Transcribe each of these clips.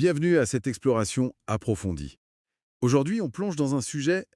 Bienvenue à cette exploration approfondie. Aujourd'hui, on plonge dans un sujet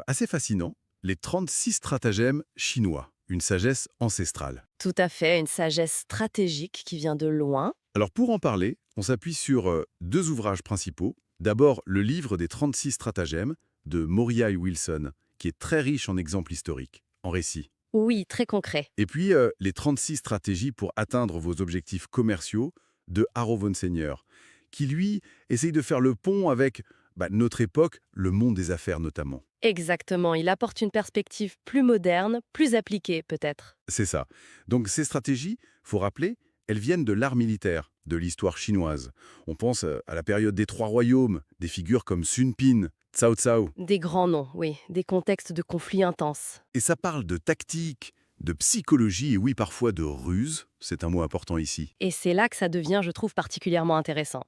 assez fascinant, les 36 stratagèmes chinois, une sagesse ancestrale. Tout à fait, une sagesse stratégique qui vient de loin. Alors pour en parler, on s'appuie sur deux ouvrages principaux. D'abord, le livre des 36 stratagèmes de Moriah et Wilson, qui est très riche en exemples historiques, en récits. Oui, très concret. Et puis, les 36 stratégies pour atteindre vos objectifs commerciaux de Haro von Seigneur, qui, lui, essaye de faire le pont avec notre époque, le monde des affaires notamment. Exactement, il apporte une perspective plus moderne, plus appliquée peut-être. C'est ça. Donc ces stratégies, faut rappeler, elles viennent de l'art militaire, de l'histoire chinoise. On pense à la période des Trois Royaumes, des figures comme Sun Pin, Cao Cao. Des grands noms, oui, des contextes de conflits intenses. Et ça parle de tactique, de psychologie et oui, parfois de ruse. C'est un mot important ici. Et c'est là que ça devient, je trouve, particulièrement intéressant.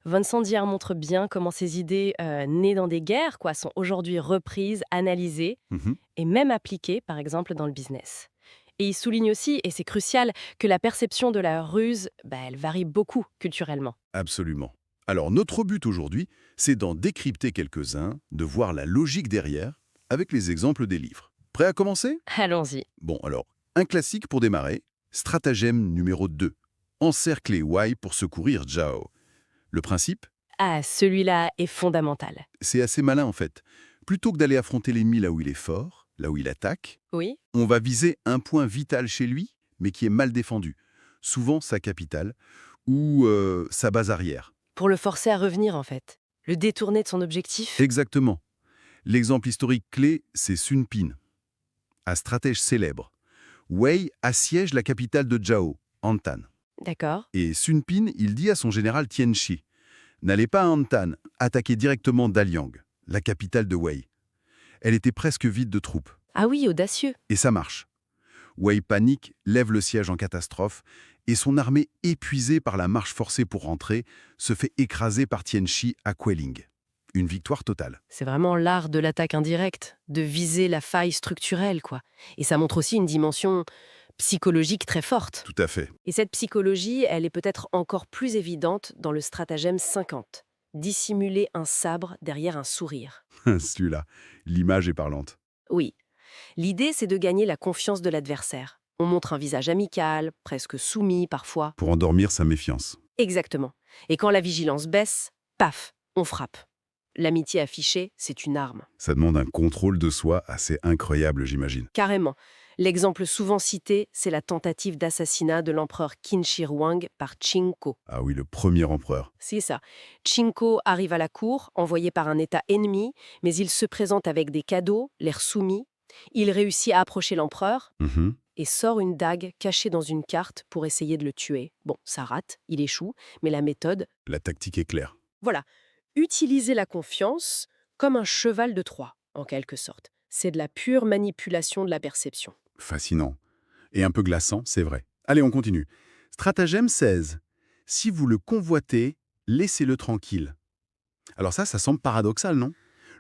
Von Sandier montre bien comment ces idées nées dans des guerres sont aujourd'hui reprises, analysées Mhm. et même appliquées, par exemple, dans le business. Et il souligne aussi, et c'est crucial, que la perception de la ruse, elle varie beaucoup culturellement. Absolument. Alors notre but aujourd'hui, c'est d'en décrypter quelques-uns, de voir la logique derrière, avec les exemples des livres. Prêt à commencer? Allons-y. Bon, alors, un classique pour démarrer, stratagème numéro 2. Encercler Wei pour secourir Zhao. Le principe, Ah, celui-là est fondamental. c'est assez malin en fait. Plutôt que d'aller affronter l'ennemi là où il est fort, là où il attaque, Oui. on va viser un point vital chez lui, mais qui est mal défendu. Souvent sa capitale ou sa base arrière. Pour le forcer à revenir, en fait. Le détourner de son objectif. Exactement. L'exemple historique clé, c'est Sun Pin, un stratège célèbre. Wei assiège la capitale de Zhao, Antan. D'accord. Et Sun Pin, il dit à son général Tian Shi, n'allez pas à Antan, attaquez directement Daliang, la capitale de Wei. Elle était presque vide de troupes. Ah oui, audacieux. Et ça marche. Wei panique, lève le siège en catastrophe, et son armée, épuisée par la marche forcée pour rentrer, se fait écraser par Tian Shi à Queling. Une victoire totale. C'est vraiment l'art de l'attaque indirecte, de viser la faille structurelle, quoi. Et ça montre aussi une dimension psychologique très forte. Tout à fait. Et cette psychologie, elle est peut-être encore plus évidente dans le stratagème 50. Dissimuler un sabre derrière un sourire. Celui-là, l'image est parlante. Oui. L'idée, c'est de gagner la confiance de l'adversaire. On montre un visage amical, presque soumis parfois. Pour endormir sa méfiance. Exactement. Et quand la vigilance baisse, paf, on frappe. L'amitié affichée, c'est une arme. Ça demande un contrôle de soi assez incroyable, j'imagine. Carrément. L'exemple souvent cité, c'est la tentative d'assassinat de l'empereur Qin Shi Huang par Qin Ko. Ah oui, le premier empereur. C'est ça. Qin Ko arrive à la cour, envoyé par un État ennemi, mais il se présente avec des cadeaux, l'air soumis. Il réussit à approcher l'empereur Mhm. et sort une dague cachée dans une carte pour essayer de le tuer. Bon, ça rate, il échoue, mais la méthode, La tactique est claire. voilà. Utiliser la confiance comme un cheval de Troie, en quelque sorte. C'est de la pure manipulation de la perception. Fascinant. Et un peu glaçant, c'est vrai. Allez, on continue. Stratagème 16. Si vous le convoitez, laissez-le tranquille. Alors ça semble paradoxal, non?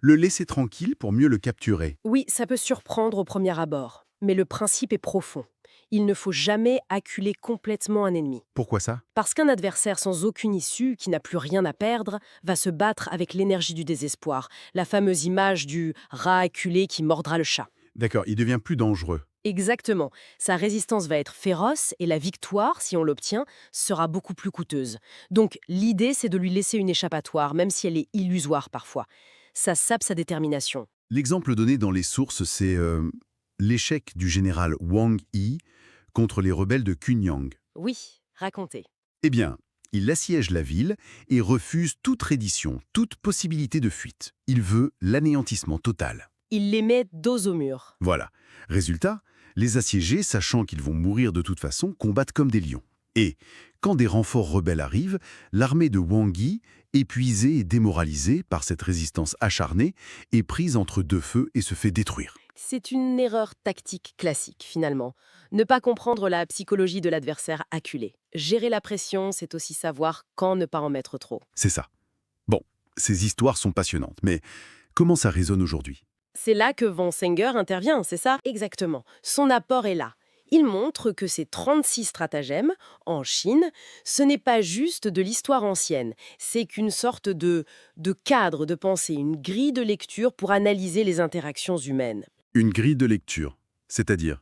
Le laisser tranquille pour mieux le capturer. Oui, ça peut surprendre au premier abord, mais le principe est profond. Il ne faut jamais acculer complètement un ennemi. Pourquoi ça? Parce qu'un adversaire sans aucune issue, qui n'a plus rien à perdre, va se battre avec l'énergie du désespoir, la fameuse image du rat acculé qui mordra le chat. D'accord, il devient plus dangereux. Exactement. Sa résistance va être féroce et la victoire, si on l'obtient, sera beaucoup plus coûteuse. Donc l'idée, c'est de lui laisser une échappatoire, même si elle est illusoire parfois. Ça sape sa détermination. L'exemple donné dans les sources, c'est l'échec du général Wang Yi contre les rebelles de Cunyang. Oui, racontez. Eh bien, il assiège la ville et refuse toute reddition, toute possibilité de fuite. Il veut l'anéantissement total. Il les met dos au mur. Voilà. Résultat, les assiégés, sachant qu'ils vont mourir de toute façon, combattent comme des lions. Et, quand des renforts rebelles arrivent, l'armée de Wang Yi, épuisée et démoralisée par cette résistance acharnée, est prise entre deux feux et se fait détruire. C'est une erreur tactique classique, finalement. Ne pas comprendre la psychologie de l'adversaire acculé. Gérer la pression, c'est aussi savoir quand ne pas en mettre trop. C'est ça. Bon, ces histoires sont passionnantes, mais comment ça résonne aujourd'hui? C'est là que von Senger intervient, c'est ça? Exactement. Son apport est là. Il montre que ces 36 stratagèmes, en Chine, ce n'est pas juste de l'histoire ancienne, c'est qu'une sorte de cadre de pensée, une grille de lecture pour analyser les interactions humaines. Une grille de lecture, c'est-à-dire?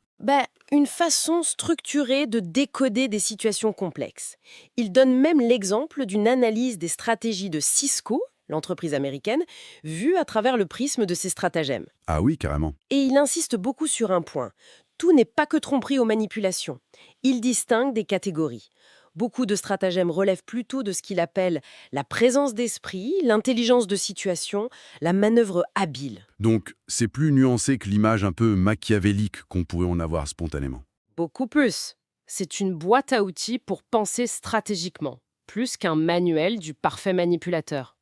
Une façon structurée de décoder des situations complexes. Il donne même l'exemple d'une analyse des stratégies de Cisco, l'entreprise américaine, vue à travers le prisme de ces stratagèmes. Ah oui, carrément. Et il insiste beaucoup sur un point. Tout n'est pas que tromperie ou manipulation. Il distingue des catégories. Beaucoup de stratagèmes relèvent plutôt de ce qu'il appelle la présence d'esprit, l'intelligence de situation, la manœuvre habile. Donc, c'est plus nuancé que l'image un peu machiavélique qu'on pourrait en avoir spontanément. Beaucoup plus. C'est une boîte à outils pour penser stratégiquement, plus qu'un manuel du parfait manipulateur.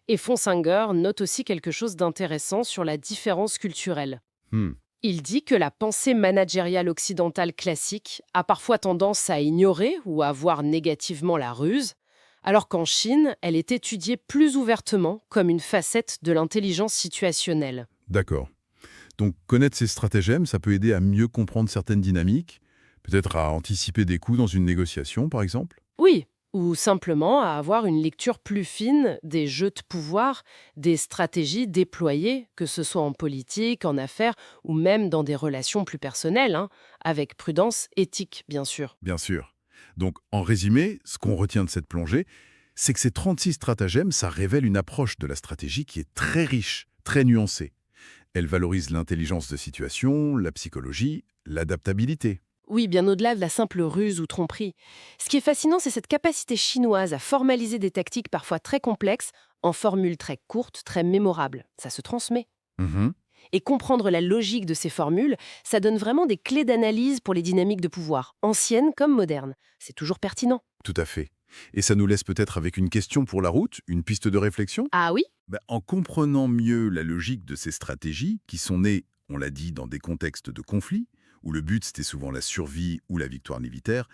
Et Fonsinger note aussi quelque chose d'intéressant sur la différence culturelle. Hmm, Il dit que la pensée managériale occidentale classique a parfois tendance à ignorer ou à voir négativement la ruse, alors qu'en Chine, elle est étudiée plus ouvertement comme une facette de l'intelligence situationnelle. d'accord. Donc, connaître ces stratagèmes, ça peut aider à mieux comprendre certaines dynamiques, peut-être à anticiper des coups dans une négociation, par exemple? Oui, ou simplement à avoir une lecture plus fine des jeux de pouvoir, des stratégies déployées, que ce soit en politique, en affaires ou même dans des relations plus personnelles, avec prudence éthique, bien sûr. Bien sûr. Donc, en résumé, ce qu'on retient de cette plongée, c'est que ces 36 stratagèmes, ça révèle une approche de la stratégie qui est très riche, très nuancée. Elle valorise l'intelligence de situation, la psychologie, l'adaptabilité. Oui, bien au-delà de la simple ruse ou tromperie. Ce qui est fascinant, c'est cette capacité chinoise à formaliser des tactiques parfois très complexes en formules très courtes, très mémorables. Ça se transmet. Mhm, Et comprendre la logique de ces formules, ça donne vraiment des clés d'analyse pour les dynamiques de pouvoir, anciennes comme modernes. C'est toujours pertinent. tout à fait. Et ça nous laisse peut-être avec une question pour la route, une piste de réflexion? Ah oui? En comprenant mieux la logique de ces stratégies, qui sont nées, on l'a dit, dans des contextes de conflit, où le but c'était souvent la survie ou la victoire militaire,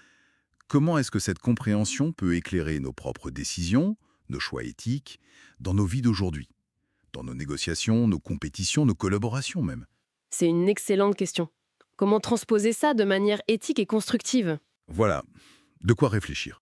comment est-ce que cette compréhension peut éclairer nos propres décisions, nos choix éthiques, dans nos vies d'aujourd'hui, dans nos négociations, nos compétitions, nos collaborations même? C'est une excellente question. Comment transposer ça de manière éthique et constructive? Voilà, de quoi réfléchir.